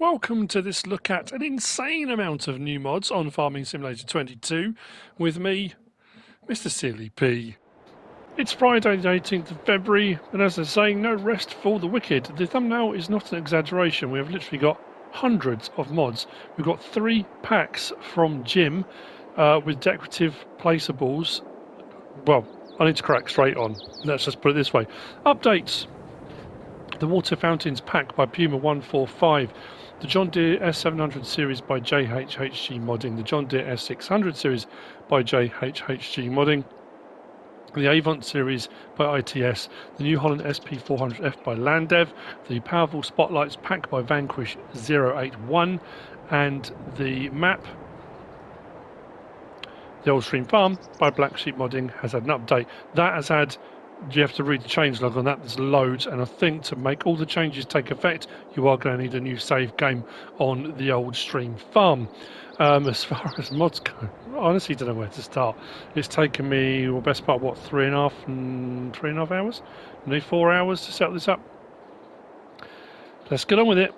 Welcome to this look at an insane amount of new mods on Farming Simulator 22 with me, Mr. Silly P. It's Friday the 18th of February, and as they're saying, no rest for the wicked. The thumbnail is not an exaggeration. We have literally got hundreds of mods. We've got 3 packs from Jim with decorative placeables. Well, I need to crack straight on. Let's just put it this way. Updates. The Water Fountains pack by Puma 145. The John Deere S700 series by JHHG Modding. The John Deere S600 series by JHHG Modding. The Avant series by ITS, the New Holland SP400F by Landev, the Powerful Spotlights pack by Vanquish 081, and the map, the Old Stream Farm by Blacksheep Modding has had an update. That has had, you have to read the changelog on that, there's loads, and I think to make all the changes take effect, you are going to need a new save game on the Old Stream Farm. As far as mods go, I honestly don't know where to start. It's taken me, well, best part, what, 3.5 hours? Nearly 4 hours to set this up. Let's get on with it.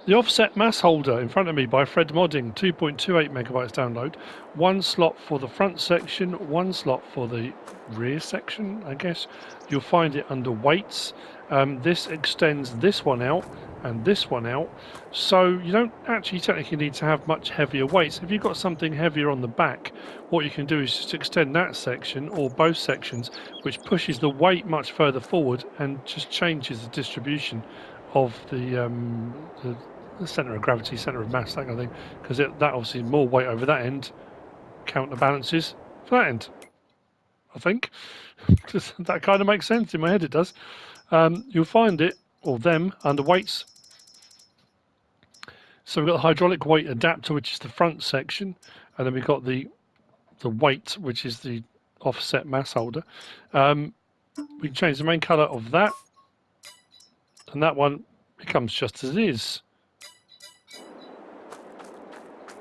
The offset mass holder in front of me by FredModding, 2.28 megabytes download. 1 slot for the front section, 1 slot for the rear section, I guess. You'll find it under weights. This extends this one out and this one out, so you don't actually technically need to have much heavier weights. If you've got something heavier on the back, what you can do is just extend that section or both sections, which pushes the weight much further forward and just changes the distribution of the centre of gravity, centre of mass, that kind of thing, because that obviously more weight over that end counterbalances for that end, I think. That kind of makes sense in my head, it does. You'll find it, or them, under weights. So we've got the hydraulic weight adapter, which is the front section, and then we've got the weight, which is the offset mass holder. We can change the main colour of that, and that one becomes just as it is.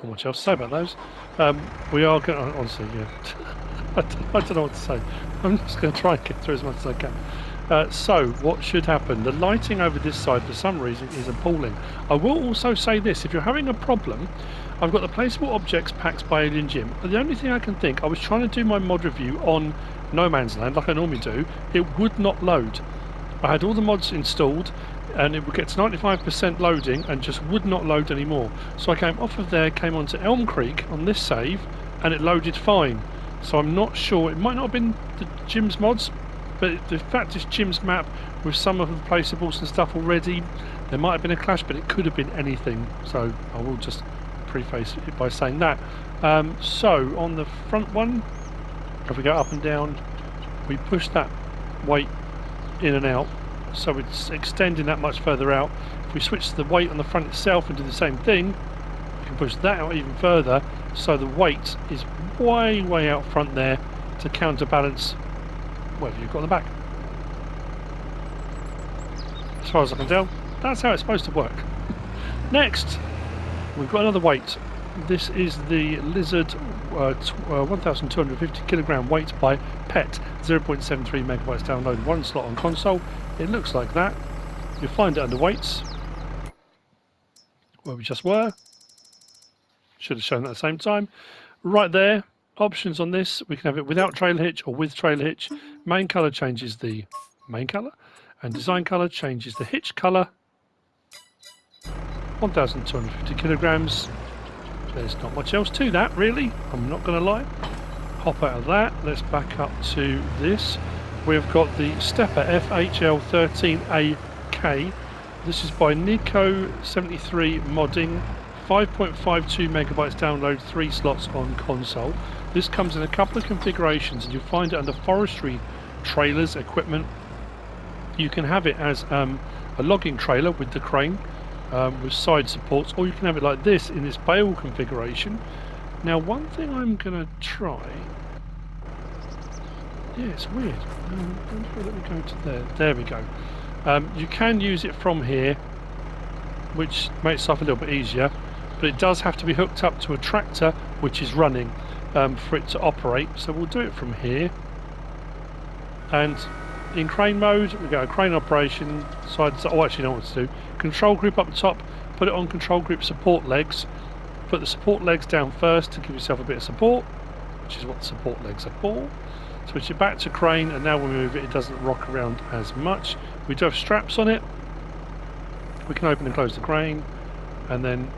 Not much else to say about those. We are going to, honestly, yeah, I don't know what to say. I'm just going to try and get through as much as I can. So, what should happen? The lighting over this side, for some reason, is appalling. I will also say this, if you're having a problem, I've got the Placeable Objects packs by Alien Jim. The only thing I can think, I was trying to do my mod review on No Man's Land, like I normally do, it would not load. I had all the mods installed, and it would get to 95% loading and just would not load anymore. So I came off of there, came onto Elm Creek on this save, and it loaded fine. So I'm not sure, it might not have been the Jim's mods, but the fact is Jim's map with some of the placeables and stuff already, there might have been a clash, but it could have been anything. So I will just preface it by saying that. So on the front one, if we go up and down, we push that weight in and out, so it's extending that much further out. If we switch the weight on the front itself and do the same thing, we can push that out even further, so the weight is way out front there to counterbalance whatever you've got on the back. As far as I can tell, that's how it's supposed to work. Next, we've got another weight. This is the Lizard 1250 kilogram weight by PET, 0.73 megabytes download, 1 slot on console. It looks like that. You'll find it under weights, where we just were. Should have shown that at the same time. Right there, options on this. We can have it without trailer hitch or with trailer hitch. Main colour changes the main colour, and design colour changes the hitch colour. 1250 kilograms. There's not much else to that, really. I'm not going to lie. Hop out of that. Let's back up to this. We've got the Stepa FHL13AK. This is by Nico73 Modding. 5.52 megabytes download, 3 slots on console. This comes in a couple of configurations, and you'll find it under Forestry trailers, equipment. You can have it as a logging trailer with the crane, with side supports, or you can have it like this in this Bale configuration. Now, one thing I'm going to try. Yeah, it's weird. Let me go to there. There we go. You can use it from here, which makes life a little bit easier, but it does have to be hooked up to a tractor which is running for it to operate. So we'll do it from here. And in crane mode, we go crane operation, side to side. Oh, actually, I know what to do. Control group up the top, put it on control group support legs. Put the support legs down first to give yourself a bit of support, which is what the support legs are for. Switch it back to crane, and now when we move it, it doesn't rock around as much. We do have straps on it. We can open and close the crane, and then,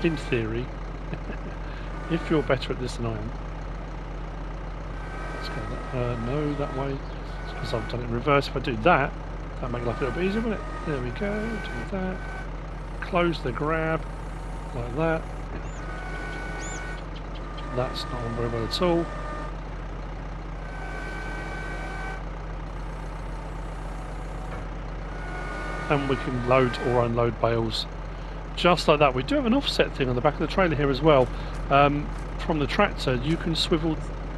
in theory, if you're better at this than I am, let's go no, that way. It's because I've done it in reverse. If I do that, that'll make life a little bit easier, won't it? There we go. Do that. Close the grab like that. That's not on very well at all. And we can load or unload bales just like that. We do have an offset thing on the back of the trailer here as well. From the tractor, you can swivel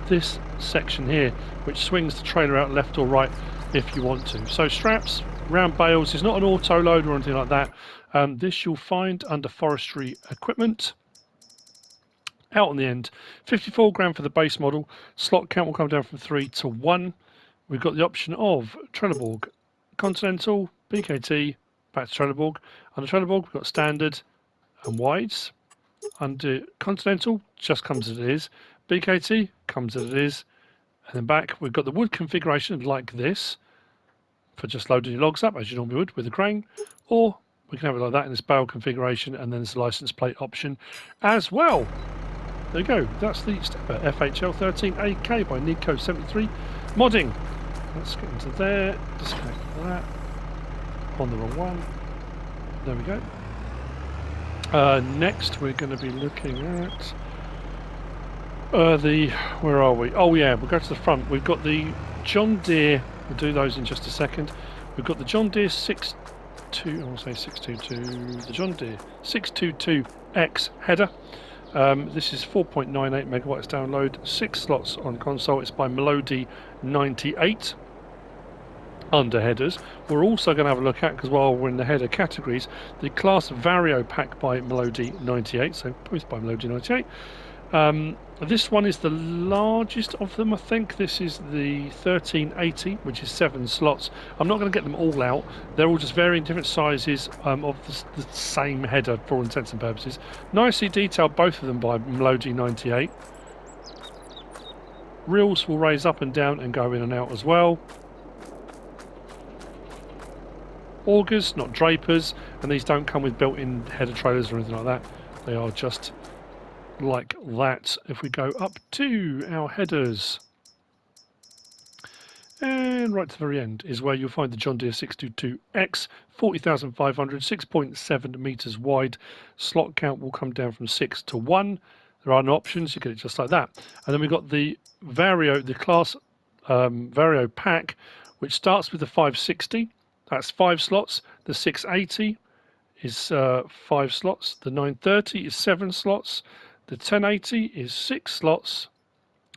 this section here, which swings the trailer out left or right if you want to. So straps, round bales is not an auto load or anything like that. This you'll find under forestry equipment. Out on the end, 54 grand for the base model. Slot count will come down from 3 to 1. We've got the option of Trelleborg Continental, BKT, back to Trelleborg. Under Trelleborg, we've got standard and wides. Under Continental, just comes as it is. BKT comes as it is. And then back, we've got the wood configuration like this for just loading your logs up as you normally would with a crane. Or we can have it like that in this bale configuration, and then there's the license plate option as well. There you go. That's the Stepa FHL13AK by Nico73 modding. Let's get into there. Disconnect that. On the wrong one. There we go. Next, we're going to be looking at where are we? Oh yeah, we'll go to the front. We've got the John Deere. We'll do those in just a second. We've got the John Deere 622. I want to say 622. The John Deere 622X header. This is 4.98 megawatts download. 6 slots on console. It's by Melody98. Under headers, we're also going to have a look at, because while we're in the header categories, the Claas Vario pack by Melody98, so both by Melody98. This one is the largest of them, I think. This is the 1380, which is 7 slots. I'm not going to get them all out. They're all just varying different sizes of the same header for all intents and purposes. Nicely detailed, both of them by Melody98. Reels will raise up and down and go in and out as well. Augers, not drapers, and these don't come with built-in header trailers or anything like that. They are just like that. If we go up to our headers, and right to the very end is where you'll find the John Deere 622X, 40,500, 6.7 meters wide. Slot count will come down from 6 to 1. There are no options, you get it just like that. And then we've got the Vario, the Claas Vario pack, which starts with the 560. That's 5 slots. The 680 is 5 slots. The 930 is 7 slots. The 1080 is 6 slots.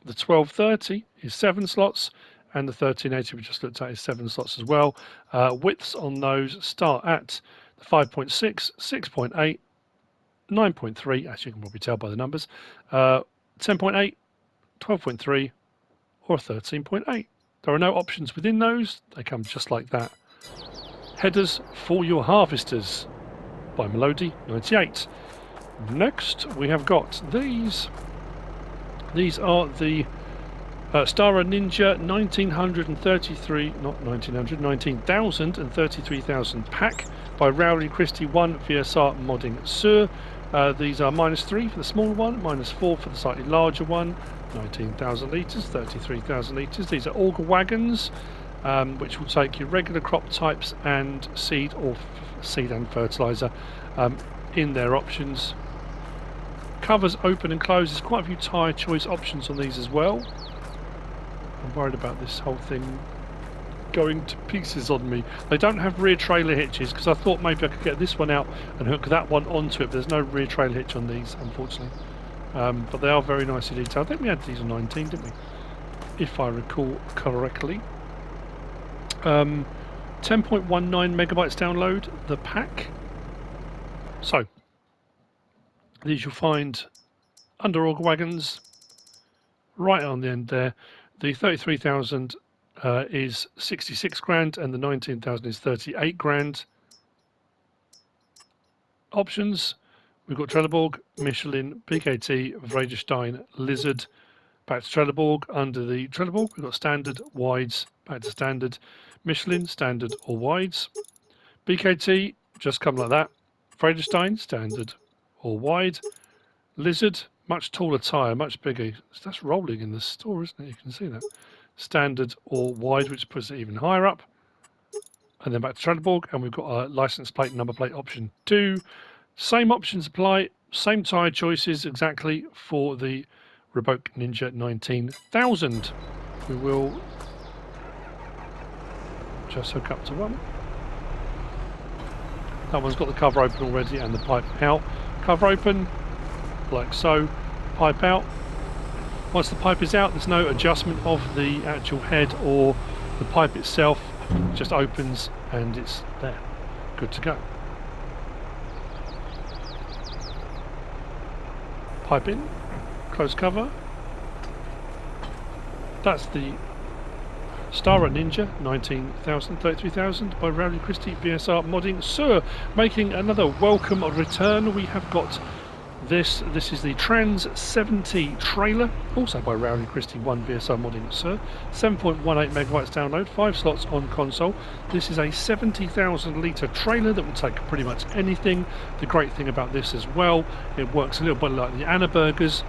The 1230 is 7 slots. And the 1380 we just looked at is 7 slots as well. Widths on those start at the 5.6, 6.8, 9.3, as you can probably tell by the numbers, 10.8, 12.3, or 13.8. There are no options within those. They come just like that. Headers for your harvesters by Melody98. Next, we have got these. These are the Stara Ninja 1933, not 1900, 19,033,000 pack by Rowley Christie 1 VSR Modding Sur. These are -3 for the smaller one, -4 for the slightly larger one. 19,000 litres, 33,000 litres. These are auger wagons, which will take your regular crop types and seed, or seed and fertiliser in their options. Covers open and close. There's quite a few tyre choice options on these as well. I'm worried about this whole thing going to pieces on me. They don't have rear trailer hitches, because I thought maybe I could get this one out and hook that one onto it, but there's no rear trailer hitch on these, unfortunately. But they are very nicely detailed. I think we had these on 19, didn't we? If I recall correctly. 10.19 megabytes download, the pack. So, these you'll find under auger wagons, right on the end there. The 33,000 is 66 grand, and the 19,000 is 38 grand. Options, we've got Trelleborg, Michelin, PKT, Vredestein, Lizard. Back to Trelleborg. Under the Trelleborg, we've got standard, wides, back to standard, Michelin, standard or wides. BKT, just come like that. Vredestein, standard or wide. Lizard, much taller tyre, much bigger. That's rolling in the store, isn't it? You can see that. Standard or wide, which puts it even higher up. And then back to Trelleborg, and we've got a license plate, number plate option 2. Same options apply, same tyre choices exactly for the Reboke Ninja 19,000. We will just hook up to one. That one's got the cover open already and the pipe out. Cover open, like so, pipe out. Once the pipe is out, there's no adjustment of the actual head or the pipe itself. It just opens and it's there, good to go. Pipe in, close cover. That's the Stara Ninja 19,000, 33,000 by Rowley Christie VSR Modding. Sir, making another welcome return. We have got this is the Trans 70 trailer, also by Rowley Christie 1 VSR Modding. Sir, 7.18 megabytes download, 5 slots on console. This is a 70,000 litre trailer that will take pretty much anything. The great thing about this as well, it works a little bit like the Anna Burgers.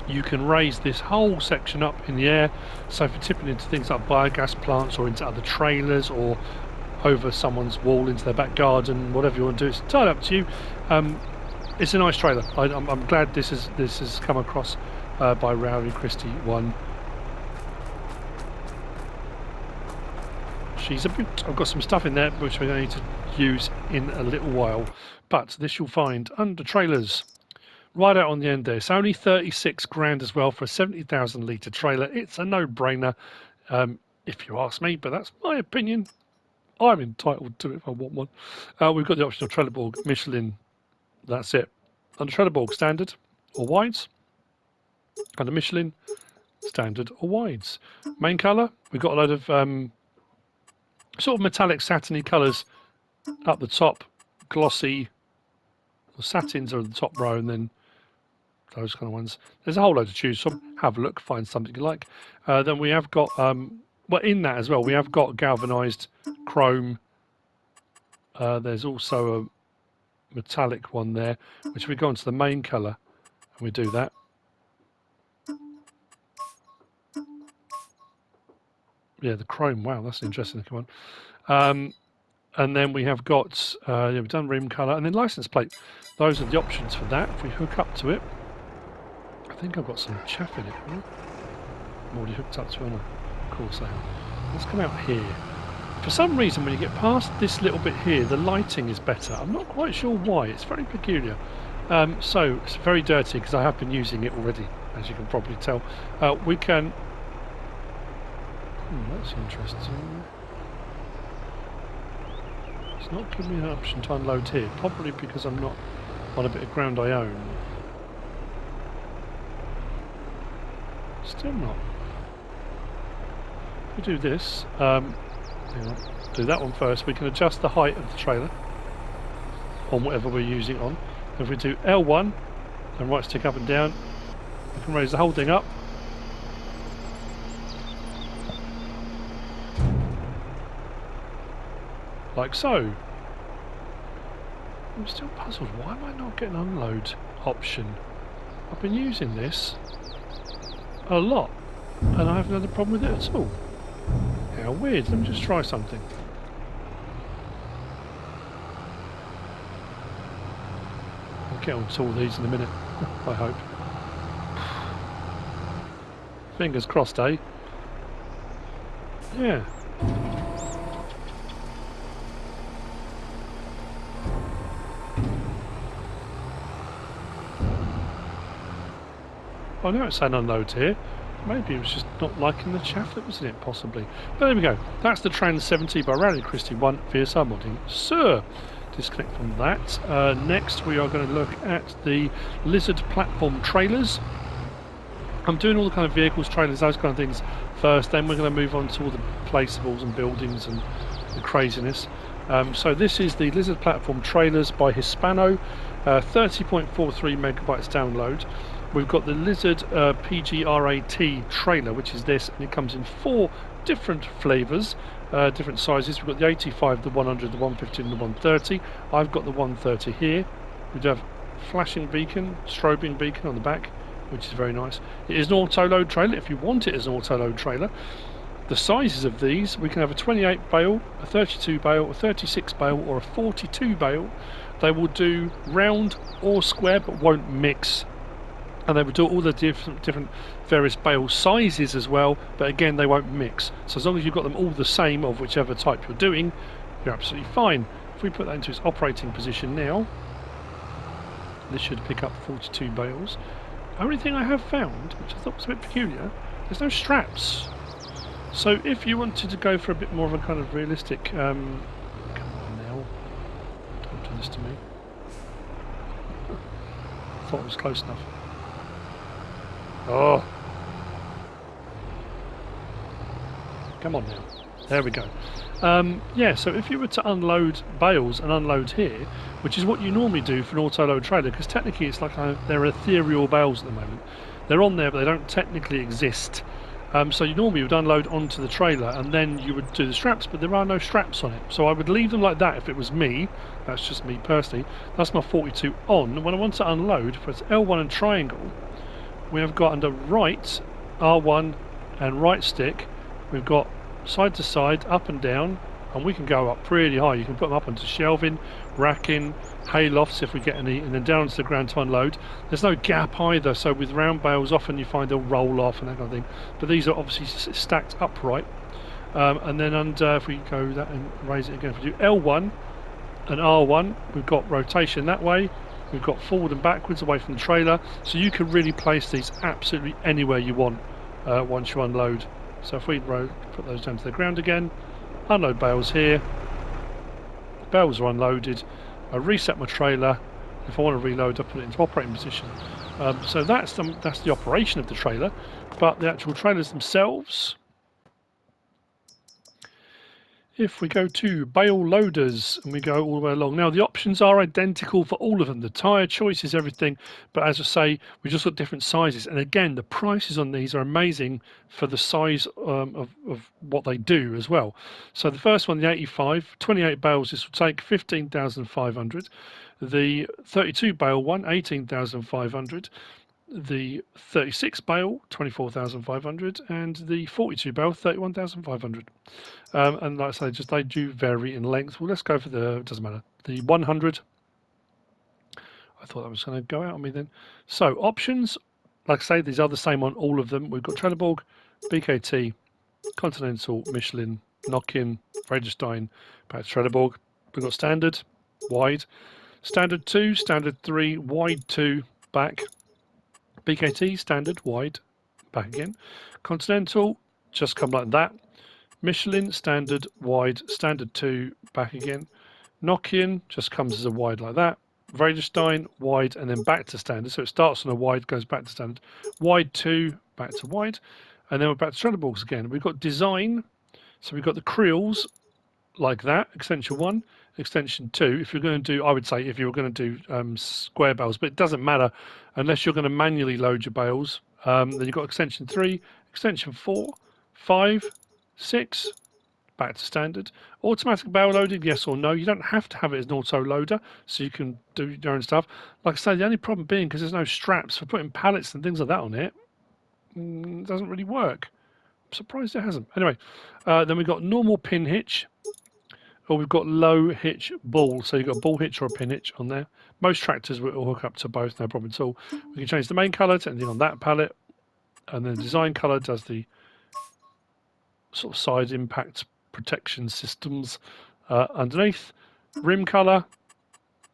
You can raise this whole section up in the air, so for tipping into things like biogas plants or into other trailers or over someone's wall into their back garden, whatever you want to do, it's entirely up to you. It's a nice trailer. I'm glad this has come across by Rowley Christie 1. She's a beaut. I've got some stuff in there which we're going to need to use in a little while, but this you'll find under trailers. Right out on the end there. It's only 36 grand as well for a 70,000 litre trailer. It's a no-brainer, if you ask me, but that's my opinion. I'm entitled to it if I want one. We've got the option of Trelleborg, Michelin. That's it. Under Trelleborg, standard or wides. Under Michelin, standard or wides. Main colour, we've got a load of sort of metallic satiny colours up the top. Glossy, well, satins are at the top row, and then those kind of ones. There's a whole load to choose from. Have a look, find something you like. Then we have got, well, in that as well, we have got galvanised chrome. There's also a metallic one there, which we go onto the main colour, and we do that. Yeah, the chrome. Wow, that's an interesting looking one. And then we have got, yeah, we've done rim colour, and then license plate. Those are the options for that. If we hook up to it, I think I've got some chaff in it. I'm already hooked up to it, of course I am. Let's come out here. For some reason, when you get past this little bit here, the lighting is better. I'm not quite sure why. It's very peculiar. So it's very dirty because I have been using it already, as you can probably tell. We can. That's interesting. It's not giving me an option to unload here, probably because I'm not on a bit of ground I own. Still not. If we do this, hang on, do that one first. We can adjust the height of the trailer on whatever we're using it on. If we do L1 and right stick up and down, we can raise the whole thing up. Like so. I'm still puzzled. Why am I not getting an unload option? I've been using this a lot and I haven't had a problem with it at all. How weird. Let me just try something. I'll get on to all these in a minute, I hope. Fingers crossed, eh? Yeah. Oh, now it's saying unload here. Maybe it was just not liking the chaff that was in it, possibly. But there we go. That's the Trans 70 by Rowley Christie 1 VSR Modding. Sir, disconnect from that. Next, we are going to look at the Lizard platform trailers. I'm doing all the kind of vehicles, trailers, those kind of things first. Then we're going to move on to all the placeables and buildings and the craziness. So this is the Lizard Platform Trailers by Hispano, 30.43 megabytes download. We've got the Lizard PGRAT trailer, which is this, and it comes in 4 different flavours, different sizes. We've got the 85, the 100, the 150 and the 130. I've got the 130 here. We do have flashing beacon, strobing beacon on the back, which is very nice. It is an auto-load trailer if you want it as an auto-load trailer. The sizes of these, we can have a 28 bale, a 32 bale, a 36 bale or a 42 bale. They will do round or square but won't mix. And they will do all the different various bale sizes as well, but again they won't mix. So as long as you've got them all the same of whichever type you're doing, you're absolutely fine. If we put that into its operating position now, this should pick up 42 bales. Only thing I have found, which I thought was a bit peculiar, there's no straps. So if you wanted to go for a bit more of a kind of realistic, come on now, don't do this to me. Thought it was close enough. Oh, come on now. There we go. Yeah, so if you were to unload bales and unload here, which is what you normally do for an auto-load trailer, because technically it's like they're ethereal bales at the moment. They're on there, but they don't technically exist. So you normally would unload onto the trailer and then you would do the straps, but there are no straps on it. So I would leave them like that if it was me. That's just me personally. That's my 42 on. When I want to unload, for L1 and triangle, we have got under right, R1 and right stick, we've got side to side, up and down, and we can go up pretty high. You can put them up onto shelving, racking, hay lofts if we get any, and then down to the ground to unload. There's no gap either, so with round bales often you find they'll roll off and that kind of thing, but these are obviously stacked upright. And then under, if we go that and raise it again, if we do L1 and R1, we've got rotation that way, we've got forward and backwards away from the trailer, so you can really place these absolutely anywhere you want once you unload. So if we put those down to the ground again, unload bales here, bales are unloaded, I reset my trailer. If I want to reload, I put it into operating position. So that's the operation of the trailer, but the actual trailers themselves, if we go to bale loaders and we go all the way along, now the options are identical for all of them. The tyre choice is everything, but as I say, we just got different sizes. And again, the prices on these are amazing for the size of what they do as well. So the first one, the 85, 28 bales, this will take 15,500. The 32 bale one, 18,500. The 36 bale, 24,500, and the 42 bale, 31,500. And like I say, they do vary in length. Well, let's go for it doesn't matter. The 100. I thought that was going to go out on me then. So options, like I say, these are the same on all of them. We've got Trelleborg, BKT, Continental, Michelin, Nokian, Vredestein, back to Trelleborg. We've got standard, wide, standard 2, standard 3, wide 2, back. BKT, standard, wide, back again. Continental, just come like that. Michelin, standard, wide, standard 2, back again. Nokian just comes as a wide like that. Vredestein, wide, and then back to standard. So it starts on a wide, goes back to standard. Wide 2, back to wide. And then we're back to Trelleborgs again. We've got design. So we've got the creels like that, extension 1, extension 2. If you're going to do, I would say if you were going to do square bales, but it doesn't matter unless you're going to manually load your bales. Then you've got extension 3, extension 4, 5, 6, back to standard. Automatic bale loading, yes or no. You don't have to have it as an auto loader, so you can do your own stuff. Like I say, the only problem being because there's no straps for putting pallets and things like that on it, it doesn't really work. I'm surprised it hasn't. Anyway, then we've got normal pin hitch, or we've got low hitch ball. So you've got a ball hitch or a pin hitch on there. Most tractors will hook up to both, no problem at all. We can change the main colour to anything on that pallet, and then the design colour does the sort of side impact protection systems underneath. Rim colour,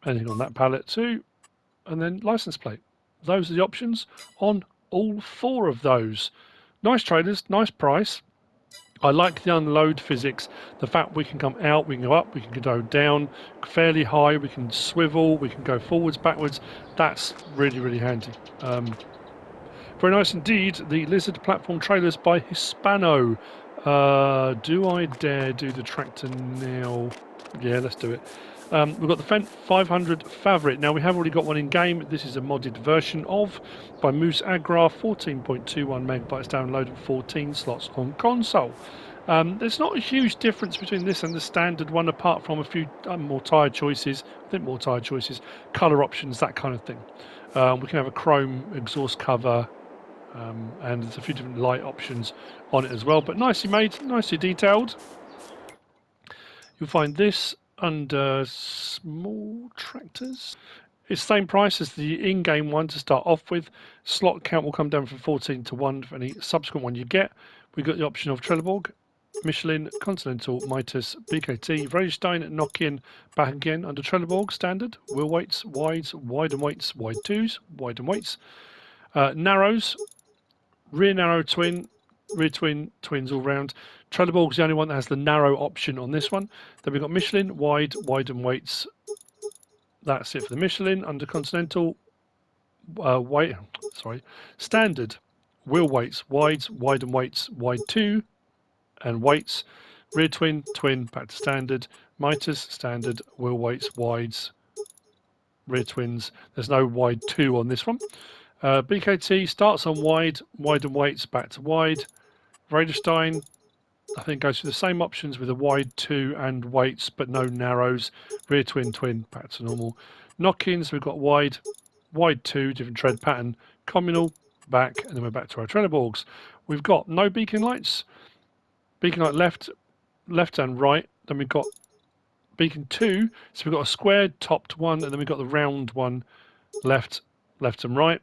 anything on that pallet too, and then license plate. Those are the options on all 4 of those. Nice trailers, nice price. I like the unload physics, the fact we can come out, we can go up, we can go down fairly high, we can swivel, we can go forwards, backwards. That's really, really handy. Very nice indeed. The Lizard Platform Trailers by Hispano. Do I dare do the tractor now? Yeah, let's do it. We've got the Fendt 500 Favorit. Now, we have already got one in game. This is a modded version of by MoosAgrar, 14.21 megabytes download, 14 slots on console. There's not a huge difference between this and the standard one, apart from a few more tyre choices. I think more tyre choices, colour options, that kind of thing. We can have a chrome exhaust cover, and there's a few different light options on it as well, but nicely made, nicely detailed. You'll find this under small tractors. It's the same price as the in-game one to start off with. Slot count will come down from 14 to 1 for any subsequent one you get. We've got the option of Trelleborg, Michelin, Continental, Mitas, BKT, Vario, Nokian, back again under Trelleborg standard. Wheel weights, wides, wide and weights, wide twos, wide and weights. Narrows, rear narrow twin, rear twin, twins all round. Trelleborg's the only one that has the narrow option on this one. Then we've got Michelin, wide and weights. That's it for the Michelin. Under Continental, standard wheel weights, wides, wide and weights, wide 2 and weights. Rear twin, twin, back to standard. Mitas, standard, wheel weights, wides, rear twins. There's no wide 2 on this one. BKT starts on wide and weights, back to wide. Vredestein, I think, goes through the same options with a wide 2 and weights, but no narrows. Rear twin, twin, back to normal. Knock-ins, we've got wide 2, different tread pattern. Communal, back, and then we're back to our Trelleborgs. We've got no beacon lights. Beacon light left and right. Then we've got beacon 2. So we've got a squared topped one, and then we've got the round one left and right,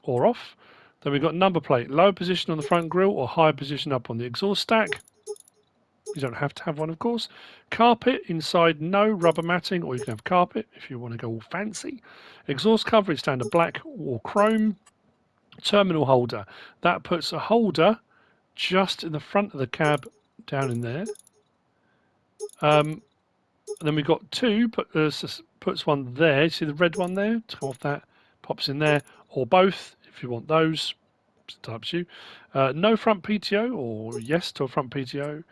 or off. Then we've got number plate, lower position on the front grille or higher position up on the exhaust stack. You don't have to have one, of course. Carpet inside, no rubber matting, or you can have carpet if you want to go all fancy. Exhaust cover is standard black or chrome. Terminal holder, that puts a holder just in the front of the cab, down in there. And then we've got 2, puts one there. See the red one there? Come off that, pops in there, or both if you want those. Types you. No front PTO, or yes to a front PTO.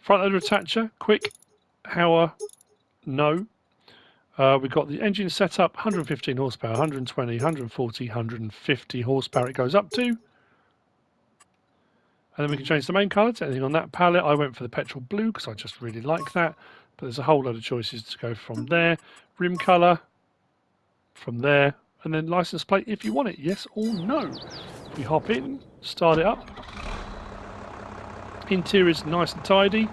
Front loader attacher, quick. Hour, no. We've got the engine setup, 115 horsepower, 120, 140, 150 horsepower it goes up to. And then we can change the main colour to anything on that palette. I went for the petrol blue because I just really like that. But there's a whole load of choices to go from there. Rim colour, from there. And then license plate if you want it, yes or no. If we hop in, start it up. Interior is nice and tidy.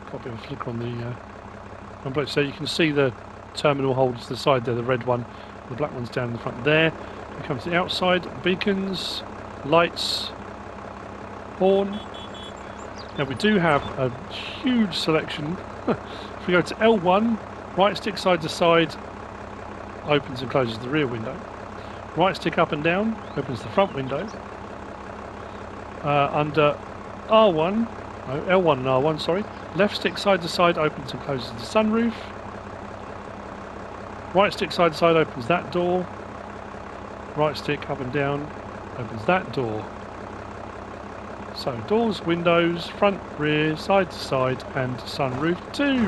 Got a bit of a flick on the umbrella, so you can see the terminal holders to the side there, the red one, the black one's down in the front there. We come to the outside, beacons, lights, horn. Now we do have a huge selection. If we go to L1, right stick side to side, opens and closes the rear window. Right stick up and down, opens the front window. Under R1, no, L1 and R1, sorry. Left stick side to side opens and closes the sunroof. Right stick side to side opens that door. Right stick up and down opens that door. So doors, windows, front, rear, side to side, and sunroof too.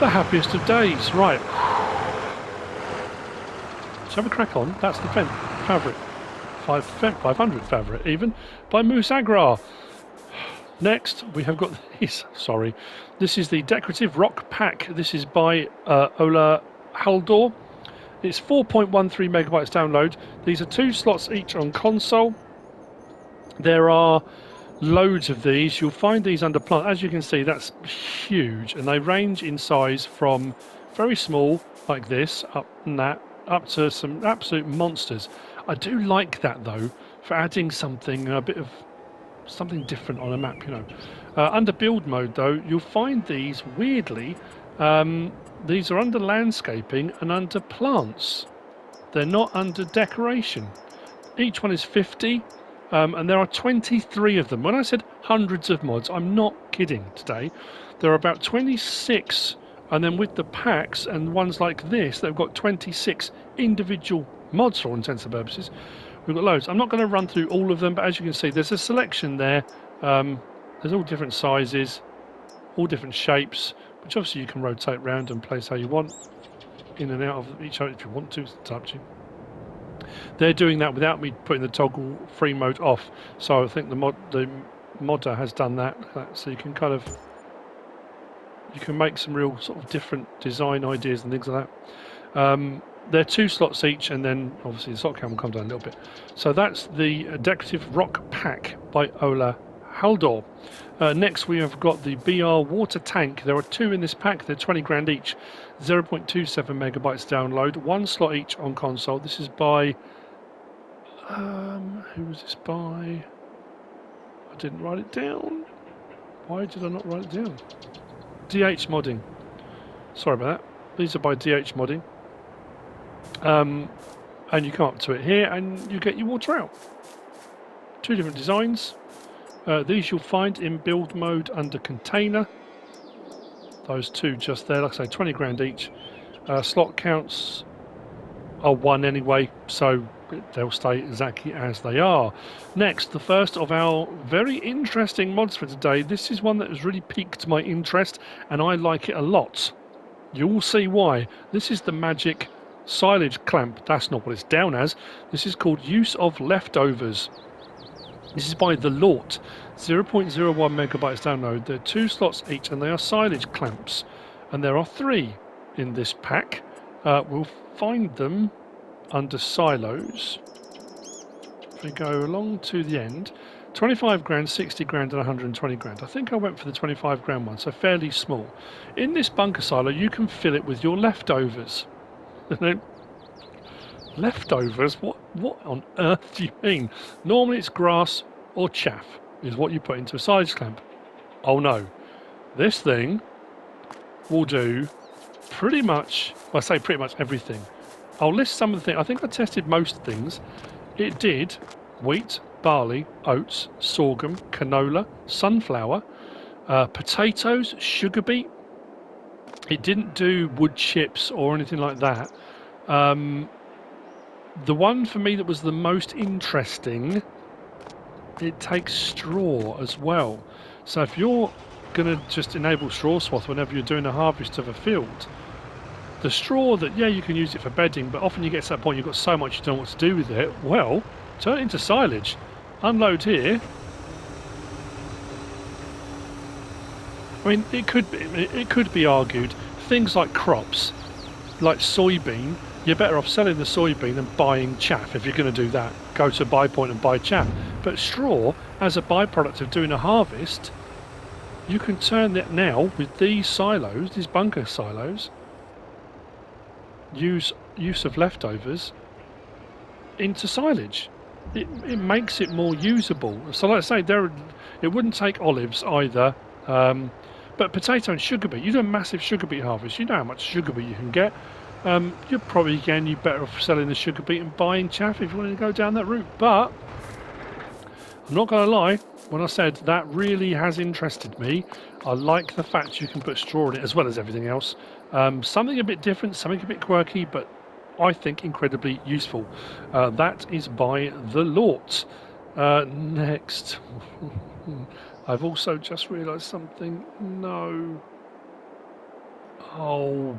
The happiest of days, right. Let's have a crack on. That's the Fendt Favorit. Fendt 500 Favorit even, by MoosAgrar. Next, we have got this. Sorry, this is the Decorative Rock Pack. This is by OlaHaldor. It's 4.13 megabytes download. These are 2 slots each on console. There are loads of these. You'll find these under plant. As you can see, that's huge, and they range in size from very small, like this, up to some absolute monsters. I do like that though, for adding something, a bit of something different on a map, you know. Under build mode though, you'll find these weirdly. These are under landscaping and under plants. They're not under decoration. Each one is 50, and there are 23 of them. When I said hundreds of mods, I'm not kidding today. There are about 26 And then with the packs and ones like this, they've got 26 individual mods for all intents and purposes. We've got loads. I'm not going to run through all of them, but as you can see, there's a selection there. There's all different sizes, all different shapes, which obviously you can rotate around and place how you want, in and out of each other if you want to. It's up to you. They're doing that without me putting the toggle free mode off, so I think the modder has done that, so you can kind of make some real sort of different design ideas and things like that. They're 2 slots each, and then obviously the slot count will come down a little bit. So that's the Decorative Rock Pack by OlaHaldor. Next we have got the BR water tank. There are 2 in this pack. They're 20 grand each. 0.27 megabytes download. 1 slot each on console. This is by who was this by? I didn't write it down. Why did I not write it down? DH Modding. Sorry about that. These are by DH Modding. And you come up to it here and you get your water out. 2 different designs. These you'll find in build mode under container. Those 2 just there, like I say, 20 grand each. Slot counts are 1 anyway, so they'll stay exactly as they are. Next, the first of our very interesting mods for today. This is one that has really piqued my interest, and I like it a lot. You will see why. This is the magic silage clamp. That's not what it's down as. This is called Use of Leftovers. This is by the Lort. 0.01 megabytes download. There are 2 slots each, and they are silage clamps. And there are 3 in this pack. We'll find them under silos. If we go along to the end, 25 grand, 60 grand and 120 grand. I think I went for the 25 grand one, so fairly small. In this bunker silo, you can fill it with your leftovers. Leftovers? What on earth do you mean? Normally it's grass or chaff is what you put into a silage clamp. Oh no. This thing will do pretty much, well, I say pretty much everything. I'll list some of the things. I think I tested most things. It did wheat, barley, oats, sorghum, canola, sunflower, potatoes, sugar beet. It didn't do wood chips or anything like that. The one for me that was the most interesting, it takes straw as well. So if you're going to just enable straw swath whenever you're doing a harvest of a field, the straw that, yeah, you can use it for bedding, but often you get to that point you've got so much you don't know what to do with it. Well, turn it into silage. Unload here. I mean, it could be argued things like crops, like soybean, you're better off selling the soybean than buying chaff. If you're going to do that, go to a buy point and buy chaff. But straw, as a byproduct of doing a harvest, you can turn that now with these silos, these bunker silos, use of leftovers into silage. It makes it more usable. So like I say, it wouldn't take olives either, but potato and sugar beet, you do a massive sugar beet harvest, you know how much sugar beet you can get. You're probably, again, you're better off selling the sugar beet and buying chaff if you want to go down that route. But I'm not going to lie, when I said that really has interested me. I like the fact you can put straw in it as well as everything else. Something a bit different, something a bit quirky, but I think incredibly useful. That is by the Lort. Next. I've also just realised something. No. Oh.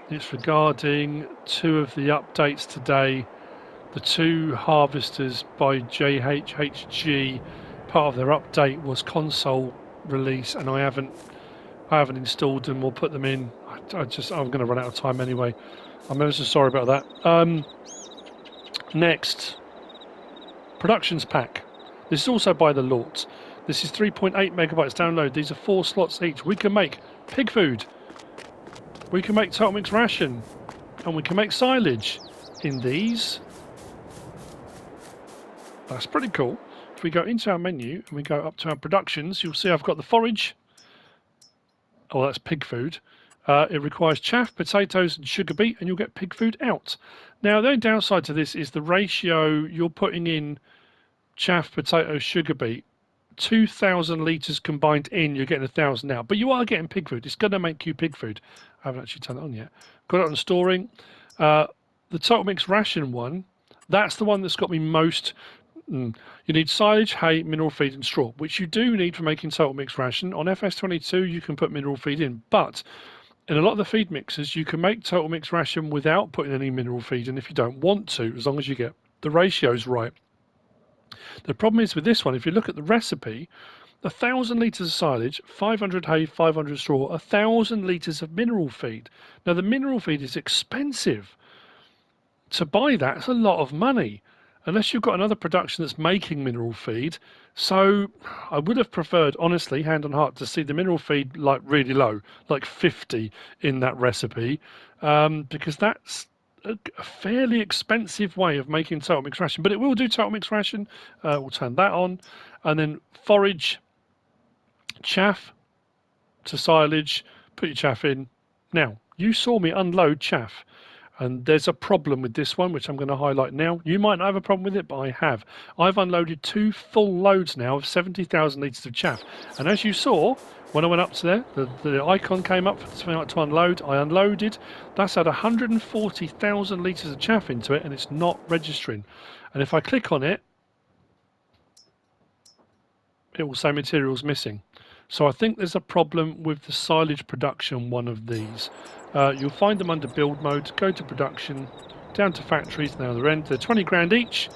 It's regarding 2 of the updates today. The 2 harvesters by JHHG. Part of their update was console release, and I haven't installed them or put them in. I'm going to run out of time anyway. I'm ever so sorry about that. Next, Productions Pack. This is also by the Lort. This is 3.8 megabytes download. These are 4 slots each. We can make pig food. We can make total mix ration. And we can make silage in these. That's pretty cool. If we go into our menu and we go up to our productions, you'll see I've got the forage. Oh, that's pig food. It requires chaff, potatoes and sugar beet, and you'll get pig food out. Now, the only downside to this is the ratio you're putting in chaff, potatoes, sugar beet 2,000 litres combined in, you're getting 1,000 out. But you are getting pig food. It's going to make you pig food. I haven't actually turned it on yet. Got it on storing. The Total Mix Ration one, that's the one that's got me most. You need silage, hay, mineral feed and straw, which you do need for making Total Mix Ration. On FS22, you can put mineral feed in. But in a lot of the feed mixers, you can make Total Mix Ration without putting any mineral feed in if you don't want to, as long as you get the ratios right. The problem is with this one, if you look at the recipe, 1,000 litres of silage, 500 hay, 500 straw, 1,000 litres of mineral feed. Now the mineral feed is expensive. To buy that, it's a lot of money, unless you've got another production that's making mineral feed. So I would have preferred, honestly, hand on heart, to see the mineral feed like really low, like 50 in that recipe, because that's a fairly expensive way of making Total Mix Ration, but it will do Total Mix Ration. We'll turn that on, and then forage, chaff to silage, put your chaff in. Now, you saw me unload chaff, and there's a problem with this one, which I'm going to highlight now. You might not have a problem with it, but I have. I've unloaded 2 full loads now of 70,000 litres of chaff, and as you saw, when I went up to there, the icon came up for something like to unload. I unloaded. That's had 140,000 litres of chaff into it, and it's not registering. And if I click on it, it will say materials missing. So I think there's a problem with the silage production one of these. You'll find them under build mode. Go to production, down to factories, now the other end. They're 20 grand each.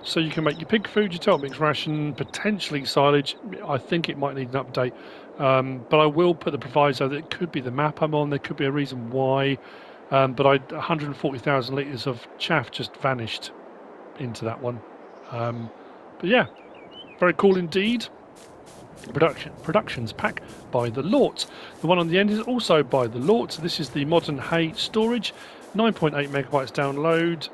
So you can make your pig food, your Total Mix Ration, potentially silage. I think it might need an update. But I will put the proviso that it could be the map I'm on. There could be a reason why. But 140,000 litres of chaff just vanished into that one. But yeah, very cool indeed. Productions pack by the Lort. The one on the end is also by the Lort. So this is the modern hay storage, 9.8 megabytes download,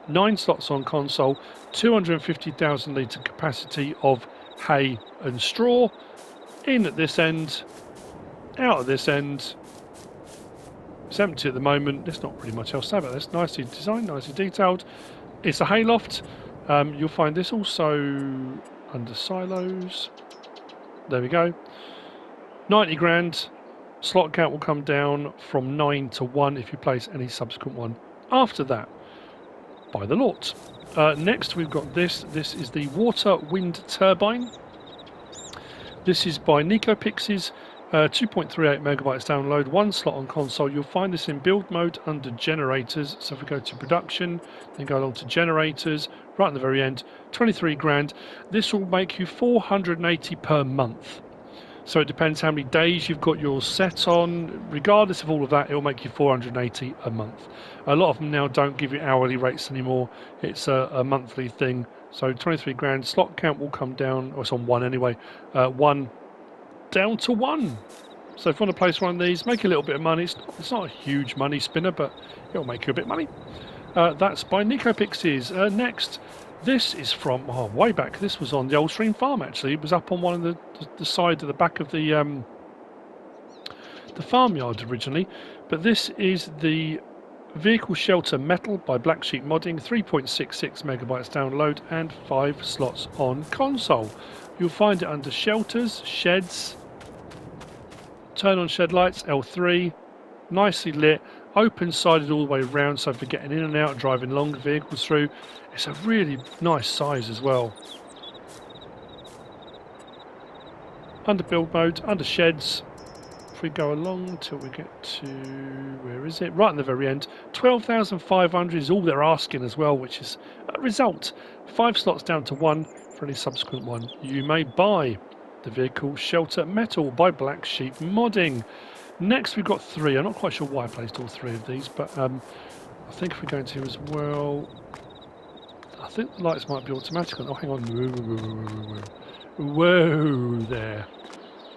9 slots on console, 250,000 litre capacity of hay and straw. In at this end, out at this end. It's empty at the moment. There's not really much else to say about this. Nicely designed, nicely detailed. It's a hayloft. You'll find this also under silos. There we go. 90 grand. Slot count will come down from 9 to 1 if you place any subsequent one after that. By the Lort. Next we've got this. This is the water wind turbine. This is by NicoPix's 2.38 megabytes download, 1 slot on console. You'll find this in build mode under generators. So if we go to production, then go along to generators, right at the very end, 23 grand. This will make you 480 per month. So it depends how many days you've got yours set on. Regardless of all of that, it will make you 480 a month. A lot of them now don't give you hourly rates anymore. It's a monthly thing. So 23 grand. Slot count will come down, or it's on 1 anyway. 1 down to 1. So if you want to place one of these, make a little bit of money. It's not a huge money spinner, but it'll make you a bit of money. That's by NicoPix's. Next, this is from way back. This was on the old Stream Farm actually. It was up on one of the side of the back of the farmyard originally. But this is the Vehicle Shelter Metal by Blacksheep Modding, 3.66 megabytes download and 5 slots on console. You'll find it under shelters, sheds, turn on shed lights, L3, nicely lit, open sided all the way around, so for getting in and out, driving longer vehicles through. It's a really nice size as well. Under build mode, under sheds, if we go along till we get to, where is it? Right at the very end, 12,500 is all they're asking as well, which is a result. 5 slots down to 1 for any subsequent one. You may buy the Vehicle Shelter Metal by Blacksheep Modding. Next we've got 3. I'm not quite sure why I placed all 3 of these, but I think if we go into here as well, I think the lights might be automatic. Oh, hang on. Whoa there.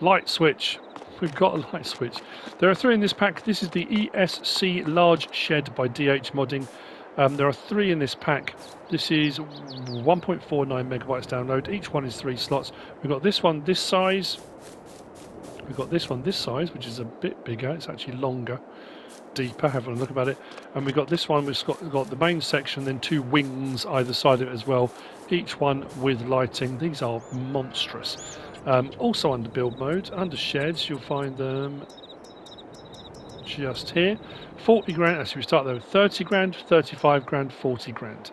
Light switch. We've got a light switch. There are 3 in this pack. This is the ESC Large Shed by DH Modding. There are 3 in this pack. This is 1.49 megabytes download. Each one is 3 slots. We've got this one this size. We've got this one this size, which is a bit bigger. It's actually longer. deeper, have a look about it. And we've got this one, we've got the main section, then 2 wings either side of it as well, each one with lighting. These are monstrous. Also under build mode, under sheds, you'll find them just here. 40 grand, actually we start there with 30 grand, 35 grand, 40 grand.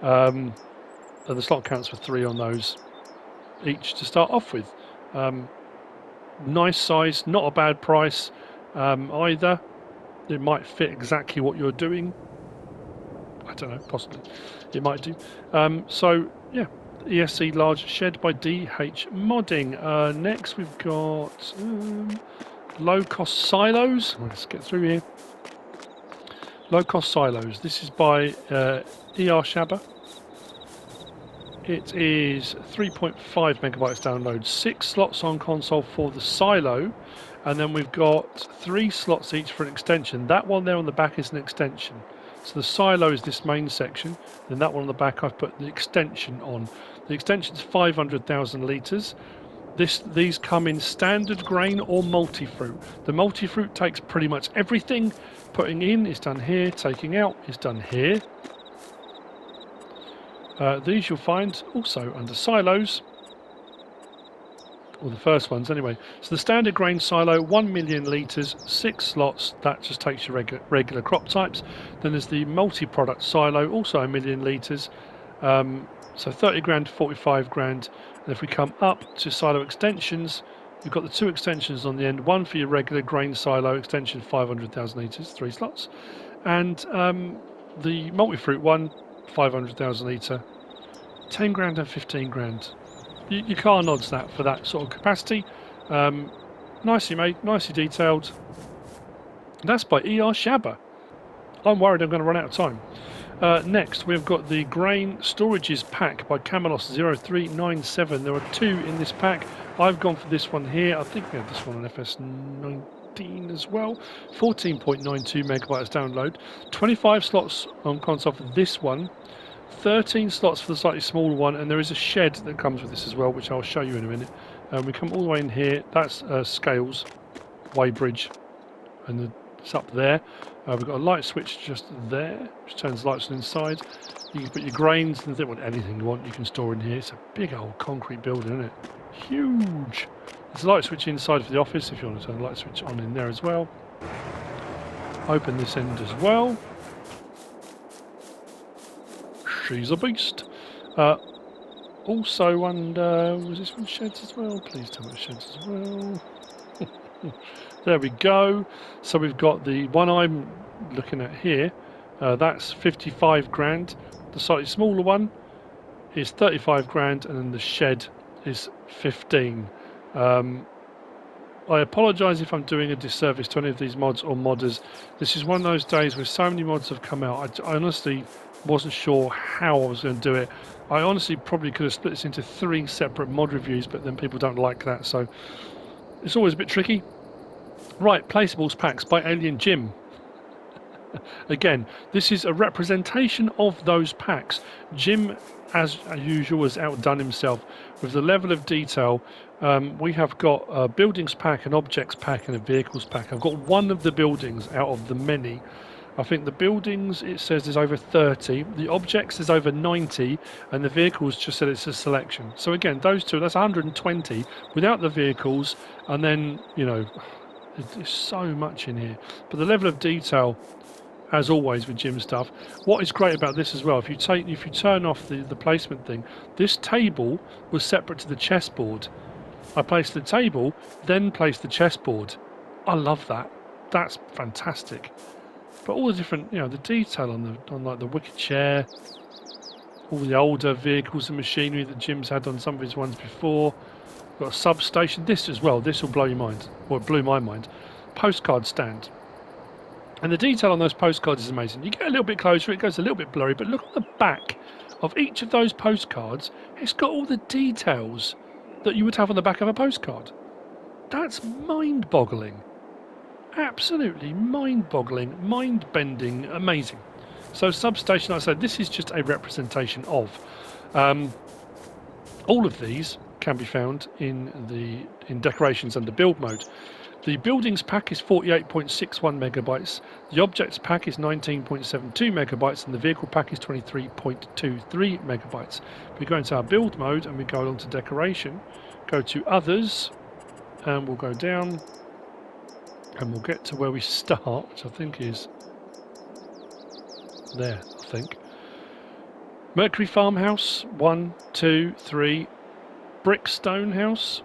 And the slot counts for 3 on those each to start off with. Nice size, not a bad price either. It might fit exactly what you're doing. I don't know, possibly it might do. So yeah, ESC large shed by DHmodding. Next we've got low cost silos. Let's get through here. Low cost silos. This is by erShaba. It is 3.5 megabytes download, 6 slots on console for the silo, and then we've got 3 slots each for an extension. That one there on the back is an extension. So the silo is this main section, then that one on the back I've put the extension on. The extension is 500,000 litres. These come in standard grain or multi-fruit. The multi-fruit takes pretty much everything. Putting in is done here, taking out is done here. These you'll find also under silos, or the first ones anyway. So the standard grain silo, 1 million litres, 6 slots, that just takes your regular crop types. Then there's the multi-product silo, also 1 million litres, so 30 grand, 45 grand. And if we come up to silo extensions, you've got the 2 extensions on the end, one for your regular grain silo extension, 500,000 litres, 3 slots, and the multi-fruit one, 500,000 litre, 10 grand and 15 grand. Your car nods that for that sort of capacity. Nicely made, nicely detailed. That's by erShaba. I'm worried I'm going to run out of time. Next, we've got the Grain Storages Pack by Camelos 0397. There are 2 in this pack. I've gone for this one here. I think we have this one on FS19 as well. 14.92 megabytes download. 25 slots on console for this one. 13 slots for the slightly smaller one, and there is a shed that comes with this as well, which I'll show you in a minute. We come all the way in here. That's scales, weighbridge, and it's up there. We've got a light switch just there, which turns lights on inside. You can put your grains and anything you want you can store in here. It's a big old concrete building, isn't it? Huge. There's a light switch inside for the office if you want to turn the light switch on in there as well. Open this end as well. She's a beast. Also under, was this one sheds as well? Please tell me sheds as well. There we go. So we've got the one I'm looking at here. That's 55 grand. The slightly smaller one is 35 grand, and then the shed is 15. I apologise if I'm doing a disservice to any of these mods or modders. This is one of those days where so many mods have come out. I honestly wasn't sure how I was going to do it. I honestly probably could have split this into 3 separate mod reviews, but then people don't like that, so it's always a bit tricky. Right, Placeables packs by Alien Jim. Again, this is a representation of those packs. Jim, as usual, has outdone himself with the level of detail. We have got a buildings pack, an objects pack, and a vehicles pack. I've got one of the buildings out of the many. I think the buildings, it says there's over 30, the objects is over 90, and the vehicles just said it's a selection. So again, those two, that's 120 without the vehicles, and then, you know, there's so much in here. But the level of detail, as always with Jim stuff, what is great about this as well, if you turn off the placement thing, this table was separate to the chessboard. I placed the table, then placed the chessboard. I love that. That's fantastic. But all the different, you know, the detail on like the wicker chair, all the older vehicles and machinery that Jim's had on some of his ones before. Got a substation. This as well. This will blow your mind. Well, it blew my mind. Postcard stand. And the detail on those postcards is amazing. You get a little bit closer, it goes a little bit blurry, but look at the back of each of those postcards. It's got all the details that you would have on the back of a postcard. That's mind-boggling. Absolutely mind-boggling, mind-bending, amazing. So substation, like I said, this is just a representation of. All of these can be found in decorations under build mode. The buildings pack is 48.61 megabytes, the objects pack is 19.72 megabytes, and the vehicle pack is 23.23 megabytes. If we go into our build mode and we go along to decoration, go to others, and we'll go down, and we'll get to where we start, which I think is there, I think. Mercury Farmhouse, 1, 2, 3, Brickstone House,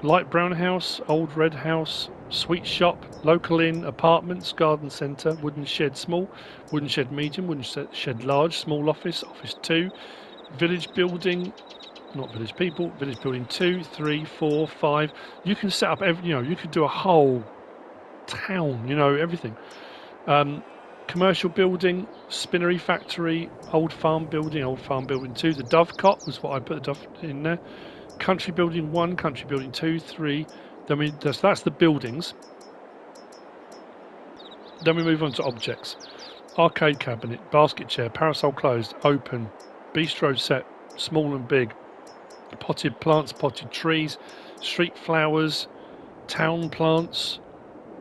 Light Brown House, Old Red House, Sweet Shop, Local Inn, Apartments, Garden Centre, Wooden Shed Small, Wooden Shed Medium, Wooden Shed Large, Small Office, Office 2, Village Building, not Village People, Village Building 2, 3, 4, 5. You can set up every, you could do a whole town, everything. Commercial Building, Spinnery Factory, Old Farm Building 2. The Dovecot was what I put the dove in there. Country Building 1, Country Building 2, 3. Then that's the buildings. Then we move on to objects. Arcade cabinet, basket chair, parasol closed, open, bistro set, small and big, potted plants, potted trees, street flowers, town plants,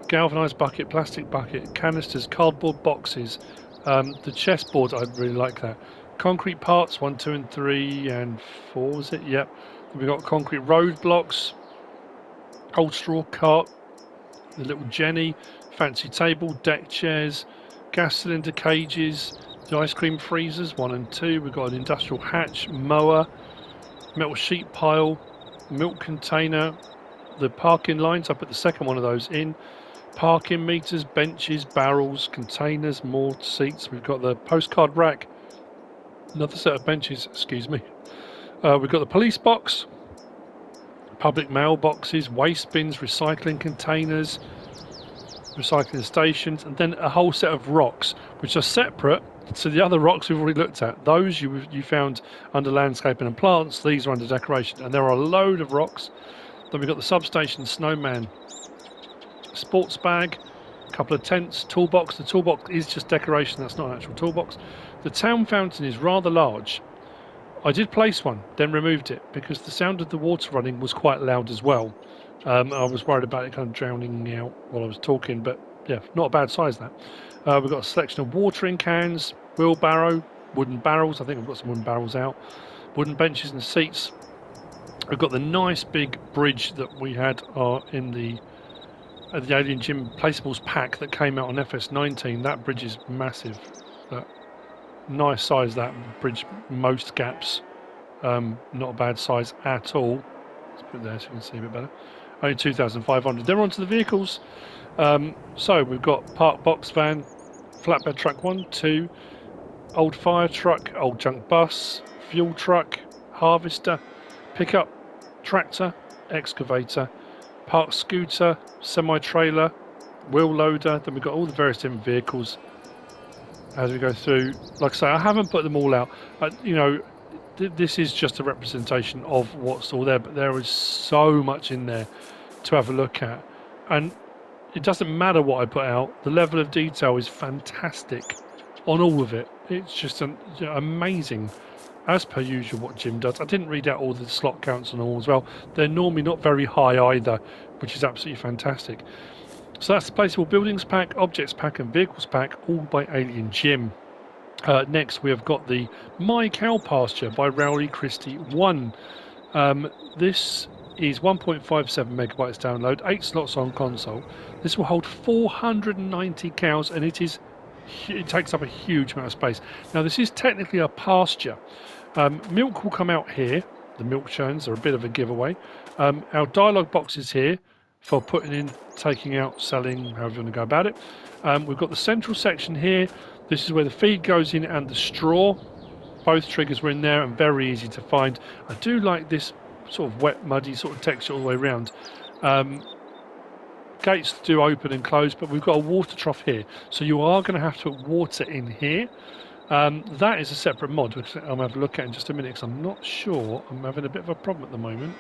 galvanized bucket, plastic bucket, canisters, cardboard boxes, the chessboard, I really like that. Concrete parts, 1, 2 and 3 and 4, was it? Yep. We've got concrete road blocks, old straw cart, the little Jenny, fancy table, deck chairs, gas cylinder cages, the ice cream freezers, 1 and 2. We've got an industrial hatch, mower, metal sheet pile, milk container, the parking lines. I put the second one of those in. Parking meters, benches, barrels, containers, more seats. We've got the postcard rack, another set of benches, excuse me. We've got the police box, public mailboxes, waste bins, recycling containers, recycling stations, and then a whole set of rocks, which are separate to the other rocks we've already looked at. Those you found under landscaping and plants, these are under decoration, and there are a load of rocks. Then we've got the substation, snowman, sports bag, a couple of tents, toolbox. The toolbox is just decoration, that's not an actual toolbox. The town fountain is rather large. I did place one, then removed it because the sound of the water running was quite loud as well. I was worried about it kind of drowning me out while I was talking, but yeah, not a bad size that. We've got a selection of watering cans, wheelbarrow, wooden barrels. I think I've got some wooden barrels out. Wooden benches and seats. We've got the nice big bridge that we had in the Alien Gym Placeables pack that came out on FS19. That bridge is massive. Nice size, that bridge, most gaps. Not a bad size at all. Let's put it there so you can see a bit better. Only 2,500. Then we're onto the vehicles. So we've got park box van, flatbed truck 1, 2, old fire truck, old junk bus, fuel truck, harvester, pickup, tractor, excavator, park scooter, semi-trailer, wheel loader. Then we've got all the various different vehicles as we go through. Like I say, I haven't put them all out. This is just a representation of what's all there, but there is so much in there to have a look at, and it doesn't matter what I put out. The level of detail is fantastic on all of it. It's just amazing, as per usual, what Jim does. I didn't read out all the slot counts and all as well. They're normally not very high either, which is absolutely fantastic. So that's the Placeable Buildings pack, Objects pack and Vehicles pack, all by Alien Jim. Next we have got the My Cow Pasture by Rowley Christie 1. This is 1.57 megabytes download, 8 slots on console. This will hold 490 cows, and it takes up a huge amount of space. Now this is technically a pasture. Milk will come out here. The milk churns are a bit of a giveaway. Our dialogue box is here for putting in, taking out, selling, however you want to go about it. We've got the central section here. This is where the feed goes in and the straw. Both triggers were in there and very easy to find. I do like this sort of wet, muddy sort of texture all the way around. Gates do open and close, but we've got a water trough here. So you are going to have to put water in here. That is a separate mod, which I'll have a look at in just a minute, because I'm not sure. I'm having a bit of a problem at the moment.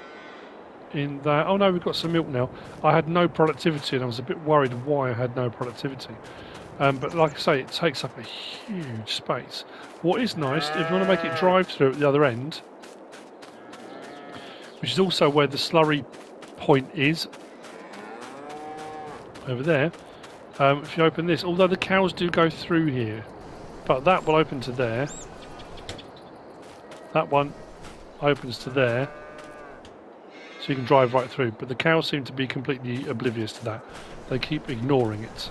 In that, oh no, we've got some milk now. I had no productivity and I was a bit worried why I had no productivity. But like I say, it takes up a huge space. What is nice, if you want to make it drive through at the other end, which is also where the slurry point is, over there. If you open this, although the cows do go through here, but that will open to there. That one opens to there, so you can drive right through. But the cows seem to be completely oblivious to that. They keep ignoring it.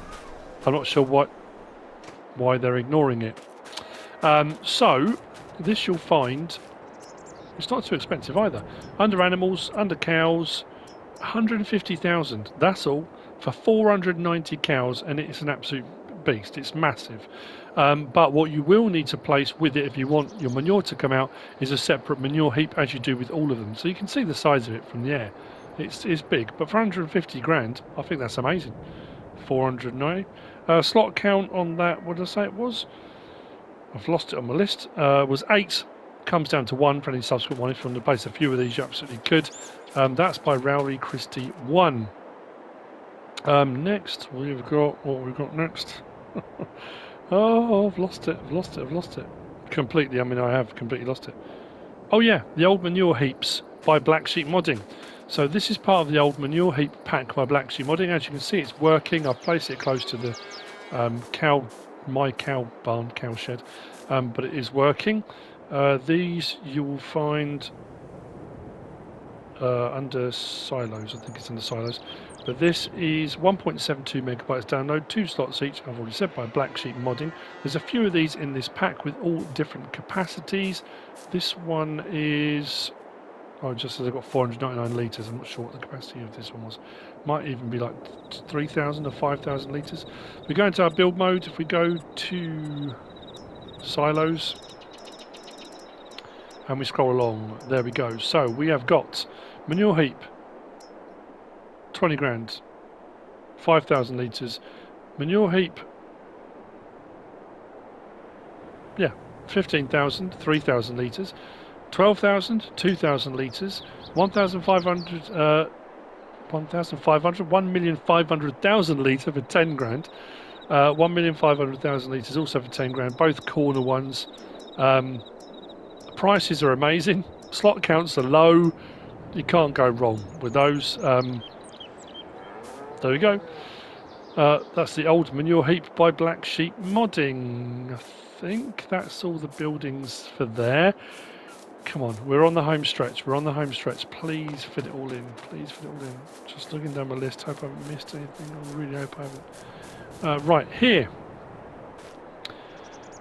I'm not sure why they're ignoring it. So this you'll find it's not too expensive either. Under animals, under cows, 150,000. That's all for 490 cows, and it's an absolute beast. It's massive. But what you will need to place with it if you want your manure to come out is a separate manure heap, as you do with all of them. So you can see the size of it from the air. It's big, but for 150 grand, I think that's amazing. 490. Slot count on that, what did I say it was? I've lost it on my list. Was 8. Comes down to 1 for any subsequent one. If you want to place a few of these, you absolutely could. That's by Rowley Christie 1. Next, we've got what we've got next. Oh, I've lost it. Completely, I mean, I have completely lost it. Oh yeah, the old manure heaps by Blacksheep Modding. So this is part of the old manure heap pack by Blacksheep Modding. As you can see, it's working. I've placed it close to the my cow barn, cow shed, but it is working. These you will find under silos. I think it's under silos. But this is 1.72 megabytes download, 2 slots each. I've already said by Blacksheep Modding. There's a few of these in this pack with all different capacities. This one is, oh, it just says I've got 499 litres. I'm not sure what the capacity of this one was. Might even be like 3,000 or 5,000 litres. We go into our build mode. If we go to silos and we scroll along, there we go. So we have got manure heap, 20 grand, 5,000 litres. Manure heap, yeah, 15,000, 3,000 litres. 12,000, 2,000 litres. 1,500, 1,500, 1,500,000 litre for 10 grand. 1,500,000 litres also for 10 grand. Both corner ones. Prices are amazing. Slot counts are low. You can't go wrong with those. There we go. That's the old manure heap by Blacksheep Modding. I think that's all the buildings for there. Come on, we're on the home stretch. We're on the home stretch. Please fit it all in. Please fit it all in. Just looking down my list. Hope I haven't missed anything. I really hope I haven't. Right, here.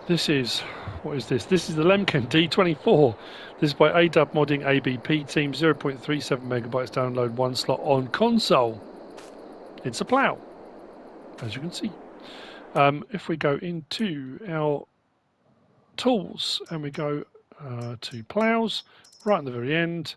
This is, what is this? This is the Lemken D24. This is by Adub Modding ABP Team, 0.37 megabytes download, 1 slot on console. It's a plough, as you can see. If we go into our tools and we go to plows, right at the very end,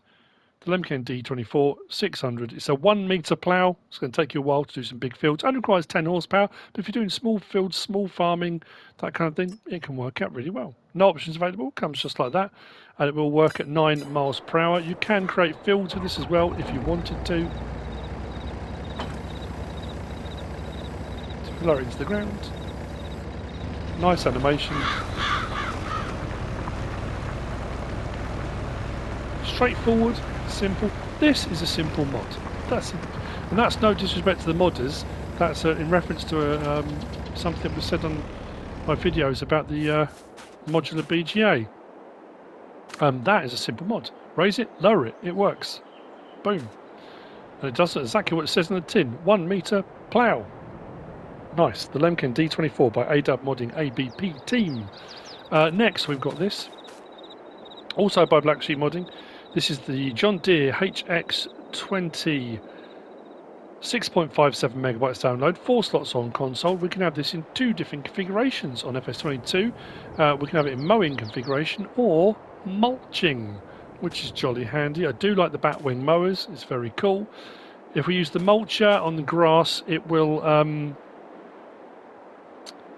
the Lemken D24 600. It's a 1 metre plough. It's going to take you a while to do some big fields. It only requires 10 horsepower, but if you're doing small fields, small farming, that kind of thing, it can work out really well. No options available, comes just like that, and it will work at 9 miles per hour. You can create fields with this as well if you wanted to. So lower it into the ground. Nice animation. Straightforward, simple. This is a simple mod. That's it. And that's no disrespect to the modders. That's in reference to something that was said on my videos about the modular BGA. That is a simple mod. Raise it, lower it, it works. Boom. And it does exactly what it says in the tin. 1 metre plough. Nice. The Lemken D24 by Adub Modding ABP Team. Next we've got this. Also by Blacksheep Modding. This is the John Deere HX20 6.57 megabytes download, 4 slots on console. We can have this in 2 different configurations on FS22. We can have it in mowing configuration or mulching, which is jolly handy. I do like the batwing mowers, it's very cool. If we use the mulcher on the grass, it will,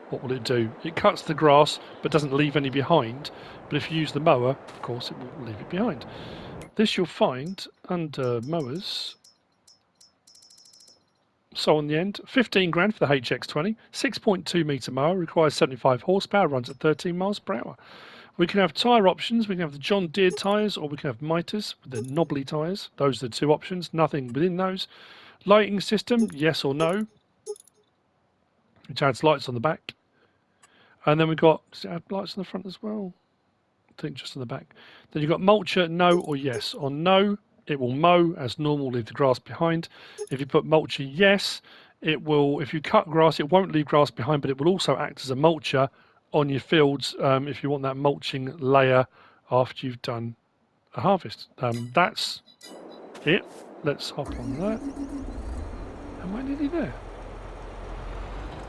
what will it do? It cuts the grass but doesn't leave any behind. But if you use the mower, of course, it will leave it behind. This you'll find under mowers. So on the end, 15 grand for the HX20, 6.2 metre mower, requires 75 horsepower, runs at 13 miles per hour. We can have tyre options. We can have the John Deere tyres, or we can have miters with the knobbly tyres. Those are the 2 options, nothing within those. Lighting system, yes or no. which adds lights on the back. And then we've got, does it add lights on the front as well? I think just on the back. Then you've got mulcher, no or yes. On no, it will mow as normal, leave the grass behind. If you put mulcher, yes, it will. If you cut grass, it won't leave grass behind, but it will also act as a mulcher on your fields if you want that mulching layer after you've done a harvest. That's it. Let's hop on that. Am I nearly there?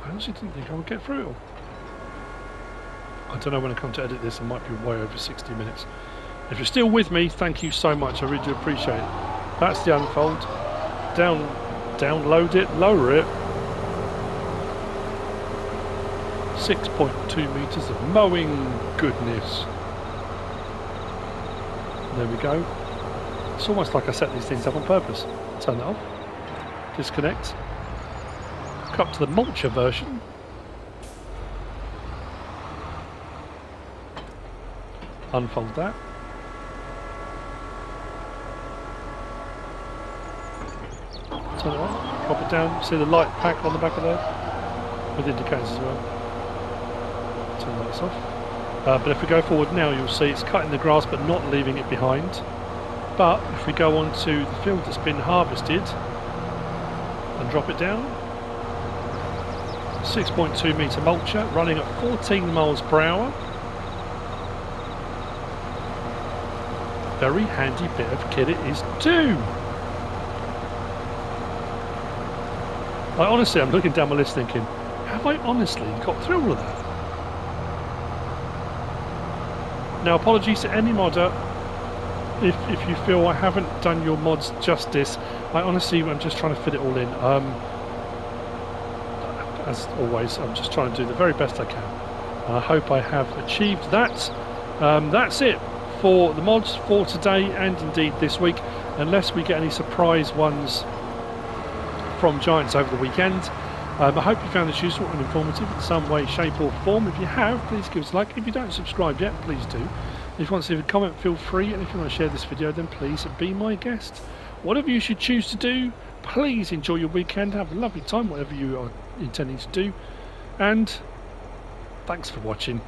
I honestly didn't think I would get through it all. I don't know when I come to edit this, I might be way over 60 minutes. If you're still with me, thank you so much. I really do appreciate it. That's the unfold. Download it, lower it. 6.2 meters of mowing goodness. There we go. It's almost like I set these things up on purpose. Turn that off. Disconnect. Hook up to the mulcher version. Unfold that. Turn it on, drop it down. See the light pack on the back of there? With indicators as well. Turn the lights off. But if we go forward now, you'll see it's cutting the grass but not leaving it behind. But if we go on to the field that's been harvested and drop it down, 6.2 metre mulcher running at 14 miles per hour. Very handy bit of kit it is too. Honestly, I'm looking down my list thinking, have I honestly got through all of that? Now, apologies to any modder if you feel I haven't done your mods justice. I'm just trying to fit it all in. As always, I'm just trying to do the very best I can. And I hope I have achieved that. That's it for the mods for today and indeed this week, unless we get any surprise ones from Giants over the weekend. I hope you found this useful and informative in some way, shape or form. If you have, please give us a like. If you don't subscribe yet, please do. If you want to leave a comment, feel free, and if you want to share this video, then please be my guest. Whatever you should choose to do, please enjoy your weekend, have a lovely time, whatever you are intending to do, and thanks for watching.